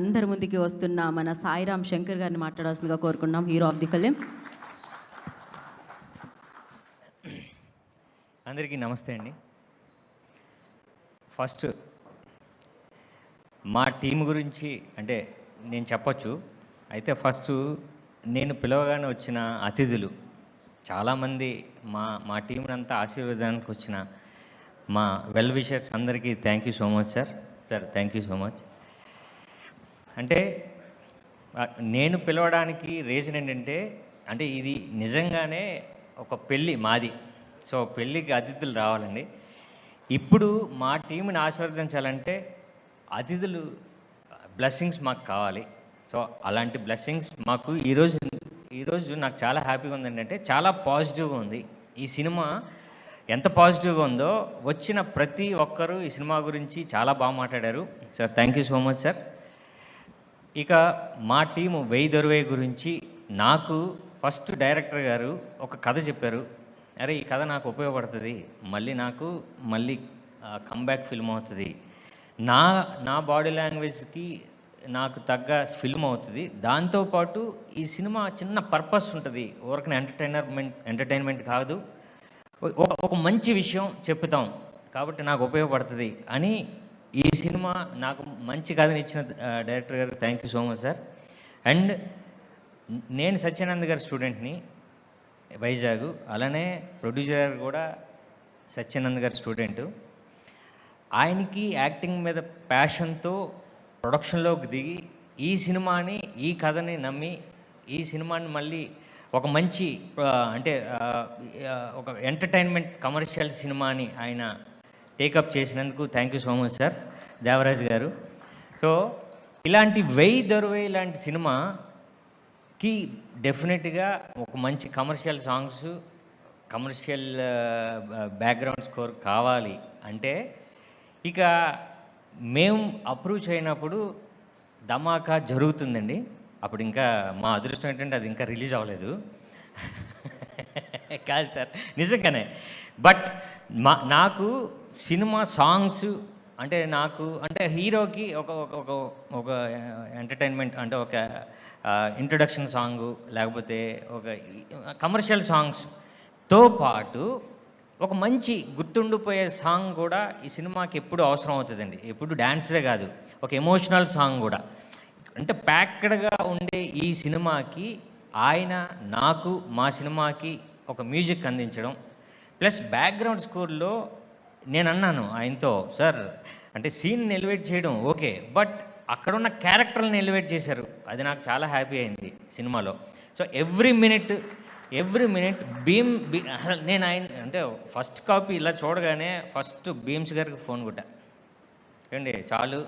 అందరి ముందుకి వస్తున్న మన సాయిరామ్ శంకర్ గారిని మాట్లాడాల్సిందిగా కోరుకున్నాం, హీరో ఆఫ్ ది ఫిలిం. అందరికీ నమస్తే అండి. ఫస్ట్ మా టీం గురించి అంటే నేను చెప్పచ్చు. అయితే ఫస్ట్ నేను పిలవగానే వచ్చిన అతిథులు చాలామంది మా టీంని అంతా ఆశీర్వాదానికి వచ్చిన మా వెల్ విషర్స్ అందరికీ thank you so much sir. Thank you so much. అంటే నేను పిలవడానికి రీజన్ ఏంటంటే, అంటే ఇది నిజంగానే ఒక పెళ్ళి మాది. సో పెళ్ళికి అతిథులు రావాలండి. ఇప్పుడు మా టీంని ఆశీర్వదించాలంటే అతిథులు బ్లెస్సింగ్స్ మాకు కావాలి. సో అలాంటి బ్లెస్సింగ్స్ మాకు ఈరోజు నాకు చాలా హ్యాపీగా ఉంది. ఏంటంటే చాలా పాజిటివ్గా ఉంది ఈ సినిమా. ఎంత పాజిటివ్గా ఉందో వచ్చిన ప్రతి ఒక్కరూ ఈ సినిమా గురించి చాలా బాగా మాట్లాడారు sir. Thank you so much sir. ఇక మా టీము వెయ్యి దొరవే గురించి నాకు ఫస్ట్ డైరెక్టర్ గారు ఒక కథ చెప్పారు. అరే ఈ కథ నాకు ఉపయోగపడుతుంది, మళ్ళీ కమ్బ్యాక్ ఫిల్మ్ అవుతుంది, నా బాడీ లాంగ్వేజ్కి నాకు తగ్గ ఫిల్మ్ అవుతుంది. దాంతోపాటు ఈ సినిమా చిన్న పర్పస్ ఉంటుంది, ఊరికనే ఎంటర్టైన్మెంట్ కాదు, ఒక మంచి విషయం చెప్తాం కాబట్టి నాకు ఉపయోగపడుతుంది అని ఈ సినిమా నాకు మంచి కథని ఇచ్చిన డైరెక్టర్ గారు thank you so much sir. And నేను సత్యానంద్ గారి స్టూడెంట్ని వైజాగ్, అలానే ప్రొడ్యూసర్ గారు కూడా సత్యానంద్ గారి స్టూడెంటు. ఆయనకి యాక్టింగ్ మీద ప్యాషన్తో ప్రొడక్షన్లోకి దిగి ఈ కథని నమ్మి ఈ సినిమాని మళ్ళీ ఒక మంచి అంటే ఒక ఎంటర్టైన్మెంట్ కమర్షియల్ సినిమాని ఆయన టేకప్ చేసినందుకు thank you so much sir Devaraj garu. So ఇలాంటి వెయ్యి దొరవే ఇలాంటి సినిమాకి డెఫినెట్గా ఒక మంచి commercial songs, commercial background score కావాలి. అంటే ఇక మేము అప్రూవ్ చేయనప్పుడు ధమాకా జరుగుతుందండి. అప్పుడు ఇంకా మా అదృష్టం ఏంటంటే అది ఇంకా రిలీజ్ అవ్వలేదు కాదు సార్, నిజంగానే. బట్ నాకు సినిమా సాంగ్స్ అంటే హీరోకి ఒక ఎంటర్టైన్మెంట్ అంటే ఒక ఇంట్రడక్షన్ సాంగు, లేకపోతే ఒక కమర్షియల్ సాంగ్స్తో పాటు ఒక మంచి గుర్తుండిపోయే సాంగ్ కూడా ఈ సినిమాకి ఎప్పుడు అవసరం అవుతుందండి. ఎప్పుడు డ్యాన్సే కాదు, ఒక ఎమోషనల్ సాంగ్ కూడా. అంటే ప్యాక్డ్గా ఉండే ఈ సినిమాకి మా సినిమాకి ఒక మ్యూజిక్ అందించడం, ప్లస్ బ్యాక్గ్రౌండ్ స్కోర్లో నేను అన్నాను ఆయనతో, సార్ అంటే సీన్ని ఎలివేట్ చేయడం ఓకే, బట్ అక్కడ ఉన్న క్యారెక్టర్ని ఎలివేట్ చేశారు, అది నాకు చాలా హ్యాపీ అయింది సినిమాలో. సో ఎవ్రీ మినిట్ నేను ఆయన అంటే ఫస్ట్ కాపీ ఇలా చూడగానే ఫస్ట్ భీమ్స్ గారికి ఫోన్ కొట్టా, ఏండి చాలు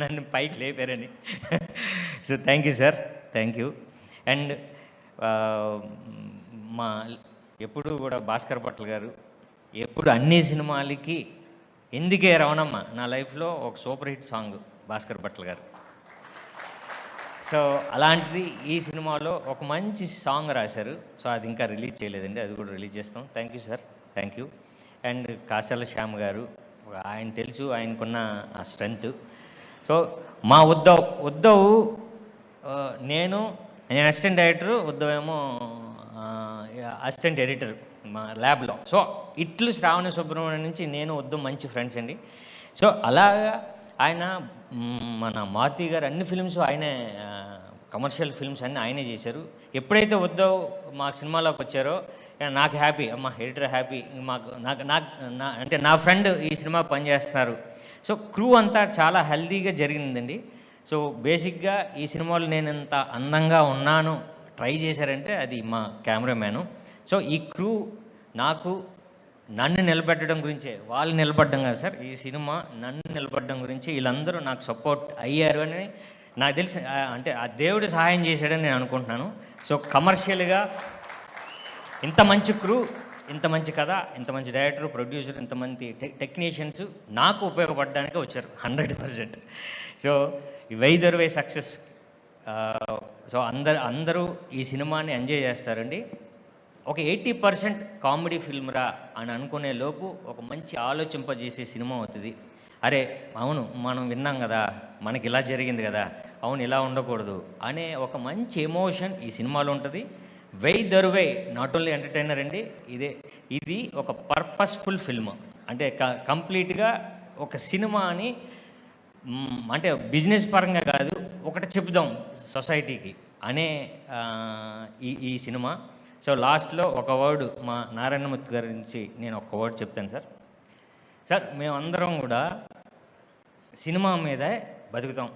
నన్ను పైకి లేపారని. So thank you sir, thank you. And ఎప్పుడు కూడా భాస్కర్ భట్ల గారు ఎప్పుడు అన్ని సినిమాలకి ఎందుకే రవణమ్మ నా లైఫ్లో ఒక super hit song Bhaskar Bhatla గారు. సో అలాంటిది ఈ సినిమాలో ఒక మంచి సాంగ్ రాశారు. సో అది ఇంకా రిలీజ్ చేయలేదండి, అది కూడా రిలీజ్ చేస్తాం. Thank you sir, thank you. And Kasala Shyam గారు, ఆయన తెలుసు ఆయనకున్న ఆ స్ట్రెంగ్త్. సో మా ఉద్ధవ్ నేను అసిస్టెంట్ డైరెక్టర్, ఉద్ధవ్ ఏమో అసిస్టెంట్ ఎడిటర్ మా ల్యాబ్లో. సో ఇట్లు శ్రావణ సుబ్రహ్మణ్యం నుంచి నేను ఉద్ధవ్ మంచి ఫ్రెండ్స్ అండి. సో అలాగా ఆయన మన మారుతి గారు అన్ని ఫిల్మ్స్ ఆయనే, కమర్షియల్ ఫిల్మ్స్ అన్నీ ఆయనే చేశారు. ఎప్పుడైతే ఉద్ధవ్ మా సినిమాలోకి వచ్చారో నాకు హ్యాపీ, అమ్మ ఎడిటర్ హ్యాపీ, అంటే నా ఫ్రెండ్ ఈ సినిమాకి పనిచేస్తున్నారు. సో క్రూ అంతా చాలా హెల్దీగా జరిగిందండి. సో బేసిక్గా ఈ సినిమాలో నేను ఎంత అందంగా ఉన్నాను ట్రై చేశారంటే అది మా కెమెరామ్యాను. సో ఈ క్రూ నన్ను నిలబెట్టడం గురించే, వాళ్ళు నిలబడ్డం కాదు సార్, ఈ సినిమా నన్ను నిలబడడం గురించి వీళ్ళందరూ నాకు సపోర్ట్ అయ్యారు అని నాకు తెలిసి, అంటే ఆ దేవుడు సహాయం చేశాడని నేను అనుకుంటున్నాను. సో కమర్షియల్గా ఇంత మంచి క్రూ, ఇంత మంచి కథ, ఇంత మంచి డైరెక్టర్, ప్రొడ్యూసర్, ఇంతమంది టెక్నీషియన్స్ నాకు ఉపయోగపడడానికే వచ్చారు 100%. సో ఈ వెయ్యి దొరవే సక్సెస్. సో అందరూ ఈ సినిమాని ఎంజాయ్ చేస్తారండి. ఒక 80% కామెడీ ఫిల్మ్రా అని అనుకునే లోపు ఒక మంచి ఆలోచింపజేసే సినిమా అవుతుంది. అరే అవును మనం విన్నాం కదా, మనకి ఇలా జరిగింది కదా, అవును ఇలా ఉండకూడదు అనే ఒక మంచి ఎమోషన్ ఈ సినిమాలో ఉంటుంది. వై దర్వే నాట్ ఓన్లీ ఎంటర్టైనర్ అండి, ఇది ఒక పర్పస్ఫుల్ ఫిల్మ్. అంటే కంప్లీట్గా ఒక సినిమాని అంటే బిజినెస్ పరంగా కాదు, ఒకటి చెప్దాం సొసైటీకి అనే ఈ సినిమా. సో లాస్ట్లో ఒక వర్డ్ మా నారాయణమూర్తి గారి నుంచి నేను ఒక వర్డ్ చెప్తాను సార్. సార్ మేమందరం కూడా సినిమా మీదే బతుకుతాం,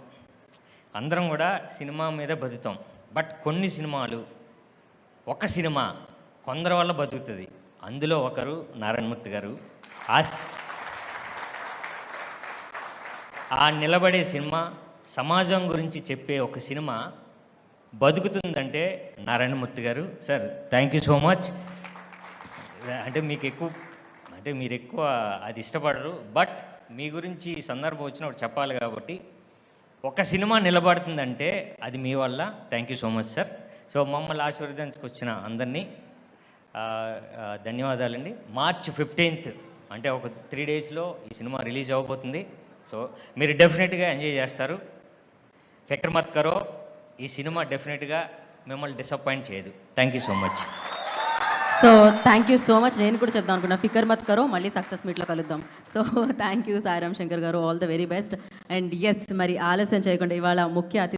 అందరం కూడా సినిమా మీదే బతుకుతాం. బట్ కొన్ని సినిమాలు, ఒక సినిమా కొందరి వల్ల బతుకుతుంది. అందులో ఒకరు నారాయణమూర్తి గారు. ఆ నిలబడే సినిమా, సమాజం గురించి చెప్పే ఒక సినిమా బతుకుతుందంటే నారాయణమూర్తి గారు. Sir thank you so much. అంటే మీరు ఎక్కువ అది ఇష్టపడరు, బట్ మీ గురించి ఈ సందర్భం వచ్చినప్పుడు చెప్పాలి కాబట్టి ఒక సినిమా నిలబడుతుందంటే అది మీ వల్ల. Thank you so much sir. So మమ్మల్ని ఆశీర్వదించుకొచ్చిన అందరినీ ధన్యవాదాలండి. March 15th అంటే ఒక 3 daysలో ఈ సినిమా రిలీజ్ అవ్వబోతుంది. సో మీరు డెఫినెట్గా ఎంజాయ్ చేస్తారు. ఫిక్ర్ మత్ కరో, ఈ సినిమా డెఫినెట్గా మిమ్మల్ని డిసప్పాయింట్ చేయదు. Thank you so much. So thank you so much. నేను కూడా చెప్దాం అనుకున్నా, ఫికర్ మత్ కరో, మళ్ళీ సక్సెస్ మీట్లో కలుద్దాం. So thank you Sairam Shankar garu, all the very best. And yes, మరి ఆలస్యం చేయకుండా ఇవాళ ముఖ్య అతిథి